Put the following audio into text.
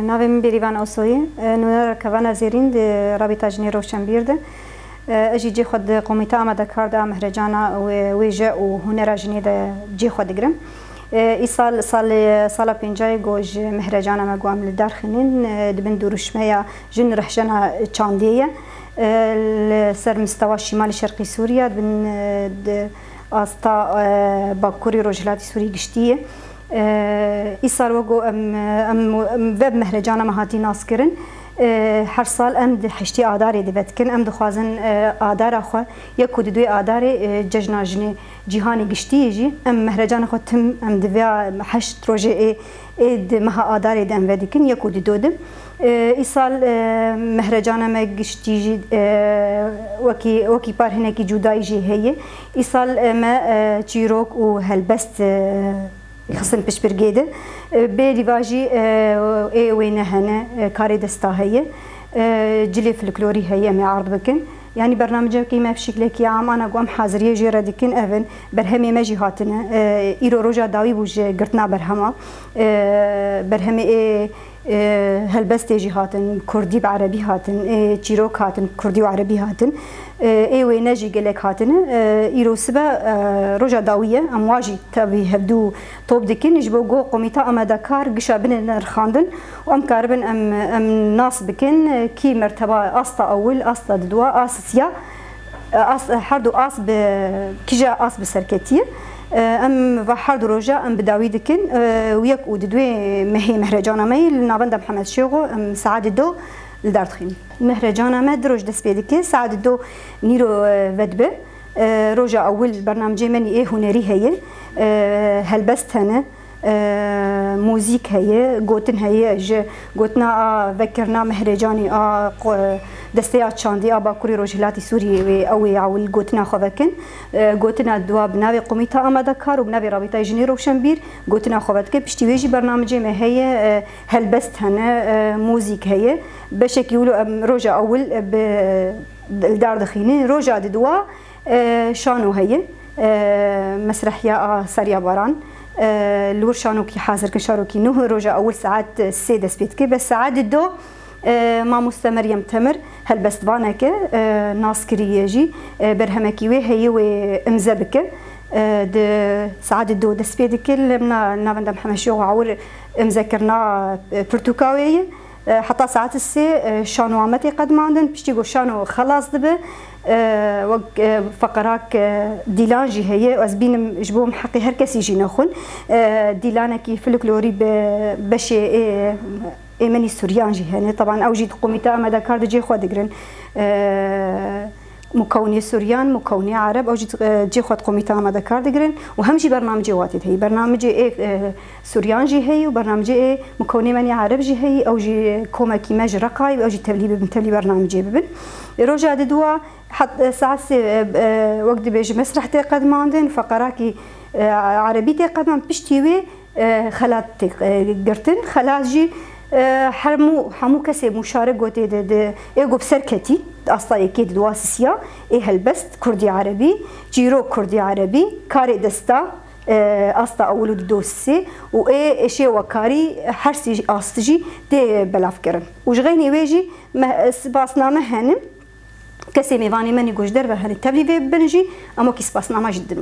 ناوی من بریوان آسوی نور کوانا زیرین د رابطه جنی روشنبیر ده اجی جی خود قومیته آماده کرده مهرجانا و ویژه و هنر جنی ده جی خود گرم ای سال پنجای گوج مهرجانا مگوام لدار خنین دبن دروشمه جن رحشنا چاندیه سر مستوى شمال شرقي سوريا دبن استا باكوري روجلاتي سوري قشتيه إيصال وجو ويب مهرجان مهاتي ناسكرن هر سال ام حشتي آداري دبتكن ام دخوازن آدار أخو يكود دوي آداري ججنا جني جهاني قشتي جي ام مهرجان أخو تم ام دفيا حشت روجي إد مها آداري دم وديكن يكود دودم إيصال مهرجان ما قشتي جي وكي بار هناكي جوداي جي هي إيصال ما تشيروك وهالبست خصن پیش برگیده به دیواجی وینه هنه کاری دستا هیه جلی فلکلوری هیه می عرض بکن يعني برنامج كي ما بشكل كي عام أنا قام حاضرية جيرة دكين أفن برهمي ما جهاتنا إيرو رجع داوي بوج قرتنا برهما برهمي هلبستي جهاتن كردي بعربي هاتن تشيروك هاتن كردي وعربي هاتن وين نجي قلك هاتن إيرو سبا رجع داوية أمواجي تبي هبدو طوب دكين يجبو جو قوميتا أما دكار قشابن نرخاندن وأم كاربن أم ناس بكن كي مرتبة أسطا أول أسطا دوا أساسيا حردو أس كيجا أس بسركتية ام وحرد روجا ام بداوي دكن وياك ودوي مهي مهرجانا مي لنابندا محمد شيغو ام سعد دو لدارتخين مهرجانا ما دروج دس بيدك سعد دو نيرو ودبه روجا اول برنامج مني ايه هنري هي هلبست هنا موزيك هي قوتن هي قوتنا ذكرنا مهرجاني دستيات شاندي باكوري روجلاتي سوري او عول قوتنا خوكن قوتنا دوا بناوي قوميتا اماده كار وبناوي رابطه جني روشنبير قوتنا خوكن بشتيويجي برنامج ما هي هلبست هنا موزيك هي بشكل يقولوا روجا اول بدار دخينين روجا دوا شانو هي مسرحيه ساريا باران لور شانوكي حاضر كشاروكي نوه رجع أول ساعات السادس بيتكي بس ساعات الدو مع مستمر يمتمر هالبست بانك ناس كريجي برهمكي وهي وامزبك د ساعات الدو دس بيتكي لمنا نافندا محمد شو عور مذكرنا برتقالية حتى ساعات السي شانو عمتي قد ما عندن بيشتيقو شانو خلاص دبه فقراك ديلانجي هي وازبين جبوهم حقي هر كسي يجي ناخن ديلانكي فلكلوري بشي ماني سوريانجي هنا طبعا اوجد قوميتا اماده كارد جي خو دغرن مكوني سوريان مكوني عرب اوجد جي خو قوميتا اماده كارد دغرن وهمشي برنامج واتد هي برنامج سوريانجي هي وبرنامج مكوني ماني عرب جي هي اوجي كوماكي ماج رقاي اوجي تبلي برنامج ببن روجا دوا حتى ساعات وقت بيجي مسرح تقدم عندن فقراكي عربي تقدم بشتيوي خلات قرتن خلاص جي حمو كسي مشارك وتي د ايغو بسركتي اصلا اكيد دواسسيا ايه هلبست كردي عربي جيرو كردي عربي كاري دستا اصلا اولو دوسي وايه شي وكاري حرسي استجي دي بلافكرن وجغيني ويجي سباسنامه هنم كسي ميواني مني گوش در و هنی تبلیغ بنجی اما کی سپاسنامه جدی